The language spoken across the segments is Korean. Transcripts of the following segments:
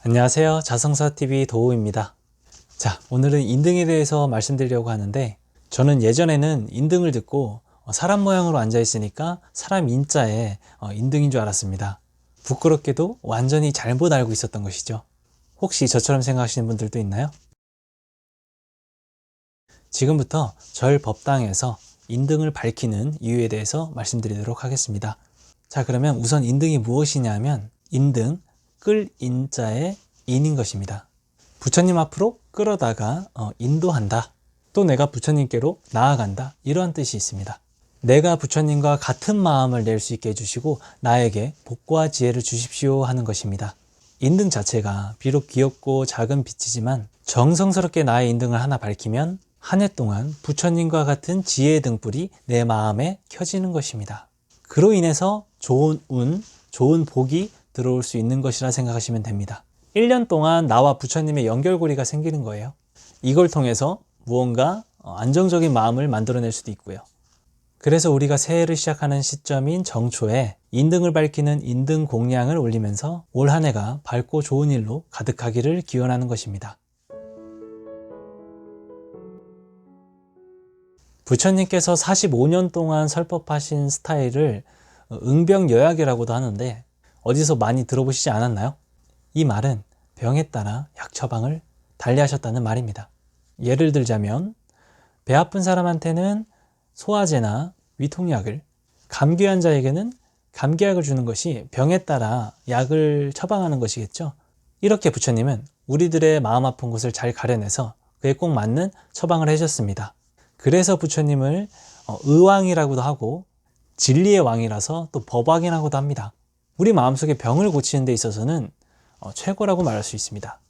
안녕하세요. 자성사TV 도우입니다. 자, 오늘은 인등에 대해서 말씀드리려고 하는데, 저는 예전에는 인등을 듣고 사람 모양으로 앉아 있으니까 사람 인자에 인등인 줄 알았습니다. 부끄럽게도 완전히 잘못 알고 있었던 것이죠. 혹시 저처럼 생각하시는 분들도 있나요? 지금부터 절 법당에서 인등을 밝히는 이유에 대해서 말씀드리도록 하겠습니다. 자, 그러면 우선 인등이 무엇이냐면, 인등, 끌 인자의 인인 것입니다. 부처님 앞으로 끌어다가 인도한다. 또 내가 부처님께로 나아간다. 이러한 뜻이 있습니다. 내가 부처님과 같은 마음을 낼 수 있게 해주시고 나에게 복과 지혜를 주십시오 하는 것입니다. 인등 자체가 비록 귀엽고 작은 빛이지만 정성스럽게 나의 인등을 하나 밝히면 한 해 동안 부처님과 같은 지혜의 등불이 내 마음에 켜지는 것입니다. 그로 인해서 좋은 운, 좋은 복이 들어올 수 있는 것이라 생각하시면 됩니다. 1년 동안 나와 부처님의 연결고리가 생기는 거예요. 이걸 통해서 무언가 안정적인 마음을 만들어낼 수도 있고요. 그래서 우리가 새해를 시작하는 시점인 정초에 인등을 밝히는 인등 공양을 올리면서 올 한 해가 밝고 좋은 일로 가득하기를 기원하는 것입니다. 부처님께서 45년 동안 설법하신 스타일을 응병여약이라고도 하는데 어디서 많이 들어보시지 않았나요? 이 말은 병에 따라 약 처방을 달리하셨다는 말입니다. 예를 들자면 배 아픈 사람한테는 소화제나 위통약을, 감기 환자에게는 감기약을 주는 것이 병에 따라 약을 처방하는 것이겠죠. 이렇게 부처님은 우리들의 마음 아픈 곳을 잘 가려내서 그에 꼭 맞는 처방을 해주셨습니다. 그래서 부처님을 의왕이라고도 하고 진리의 왕이라서 또 법왕이라고도 합니다. 우리 마음속에 병을 고치는 데 있어서는 최고라고 말할 수 있습니다.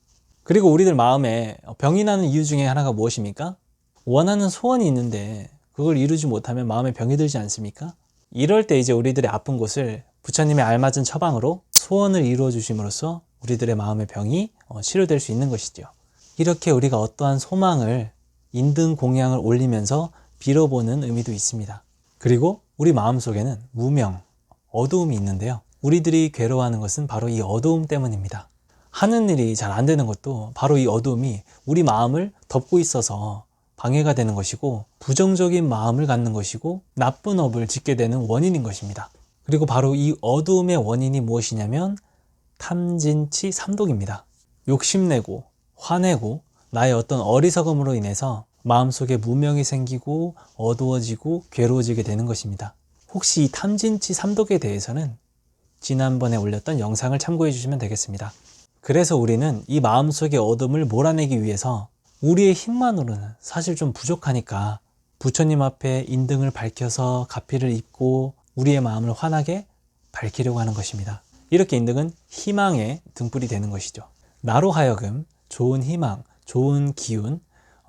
그리고 우리들 마음에 병이 나는 이유 중에 하나가 무엇입니까? 원하는 소원이 있는데 그걸 이루지 못하면 마음에 병이 들지 않습니까? 이럴 때 이제 우리들의 아픈 곳을 부처님의 알맞은 처방으로 소원을 이루어 주심으로써 우리들의 마음의 병이 치료될 수 있는 것이죠. 이렇게 우리가 어떠한 소망을 인등 공양을 올리면서 빌어보는 의미도 있습니다. 그리고 우리 마음속에는 무명, 어두움이 있는데요. 우리들이 괴로워하는 것은 바로 이 어두움 때문입니다. 하는 일이 잘 안 되는 것도 바로 이 어두움이 우리 마음을 덮고 있어서 방해가 되는 것이고 부정적인 마음을 갖는 것이고 나쁜 업을 짓게 되는 원인인 것입니다. 그리고 바로 이 어두움의 원인이 무엇이냐면 탐진치 삼독입니다. 욕심내고 화내고 나의 어떤 어리석음으로 인해서 마음속에 무명이 생기고 어두워지고 괴로워지게 되는 것입니다. 혹시 이 탐진치 삼독에 대해서는 지난번에 올렸던 영상을 참고해 주시면 되겠습니다. 그래서 우리는 이 마음속의 어둠을 몰아내기 위해서 우리의 힘만으로는 사실 좀 부족하니까 부처님 앞에 인등을 밝혀서 가피를 입고 우리의 마음을 환하게 밝히려고 하는 것입니다. 이렇게 인등은 희망의 등불이 되는 것이죠. 나로 하여금 좋은 희망, 좋은 기운,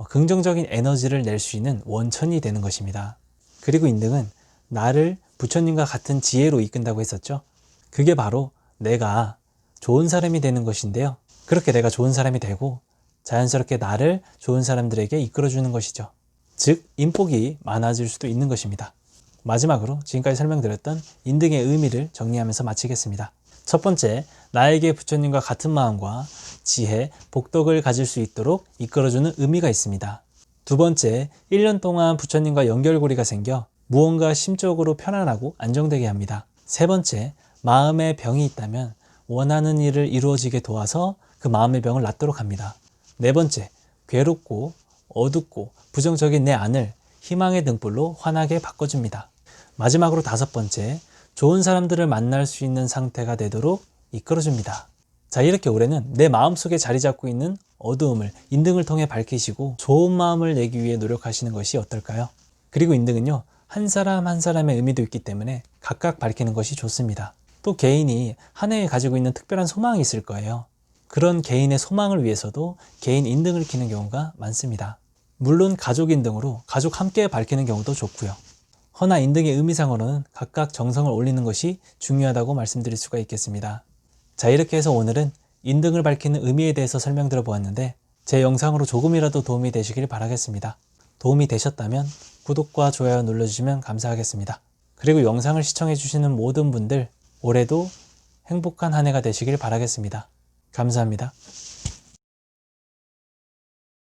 긍정적인 에너지를 낼 수 있는 원천이 되는 것입니다. 그리고 인등은 나를 부처님과 같은 지혜로 이끈다고 했었죠. 그게 바로 내가 좋은 사람이 되는 것인데요. 그렇게 내가 좋은 사람이 되고 자연스럽게 나를 좋은 사람들에게 이끌어주는 것이죠. 즉, 인복이 많아질 수도 있는 것입니다. 마지막으로 지금까지 설명드렸던 인등의 의미를 정리하면서 마치겠습니다. 첫 번째, 나에게 부처님과 같은 마음과 지혜, 복덕을 가질 수 있도록 이끌어주는 의미가 있습니다. 두 번째, 1년 동안 부처님과 연결고리가 생겨 무언가 심적으로 편안하고 안정되게 합니다. 세 번째, 마음에 병이 있다면 원하는 일을 이루어지게 도와서 그 마음의 병을 낫도록 합니다. 네 번째, 괴롭고 어둡고 부정적인 내 안을 희망의 등불로 환하게 바꿔줍니다. 마지막으로 다섯 번째, 좋은 사람들을 만날 수 있는 상태가 되도록 이끌어줍니다. 자, 이렇게 올해는 내 마음속에 자리 잡고 있는 어두움을 인등을 통해 밝히시고 좋은 마음을 내기 위해 노력하시는 것이 어떨까요? 그리고 인등은요, 한 사람 한 사람의 의미도 있기 때문에 각각 밝히는 것이 좋습니다. 또 개인이 한 해에 가지고 있는 특별한 소망이 있을 거예요. 그런 개인의 소망을 위해서도 개인 인등을 키는 경우가 많습니다. 물론 가족 인등으로 가족 함께 밝히는 경우도 좋고요. 허나 인등의 의미상으로는 각각 정성을 올리는 것이 중요하다고 말씀드릴 수가 있겠습니다. 자, 이렇게 해서 오늘은 인등을 밝히는 의미에 대해서 설명드려 보았는데 제 영상으로 조금이라도 도움이 되시길 바라겠습니다. 도움이 되셨다면 구독과 좋아요 눌러주시면 감사하겠습니다. 그리고 영상을 시청해 주시는 모든 분들 올해도 행복한 한 해가 되시길 바라겠습니다. 감사합니다.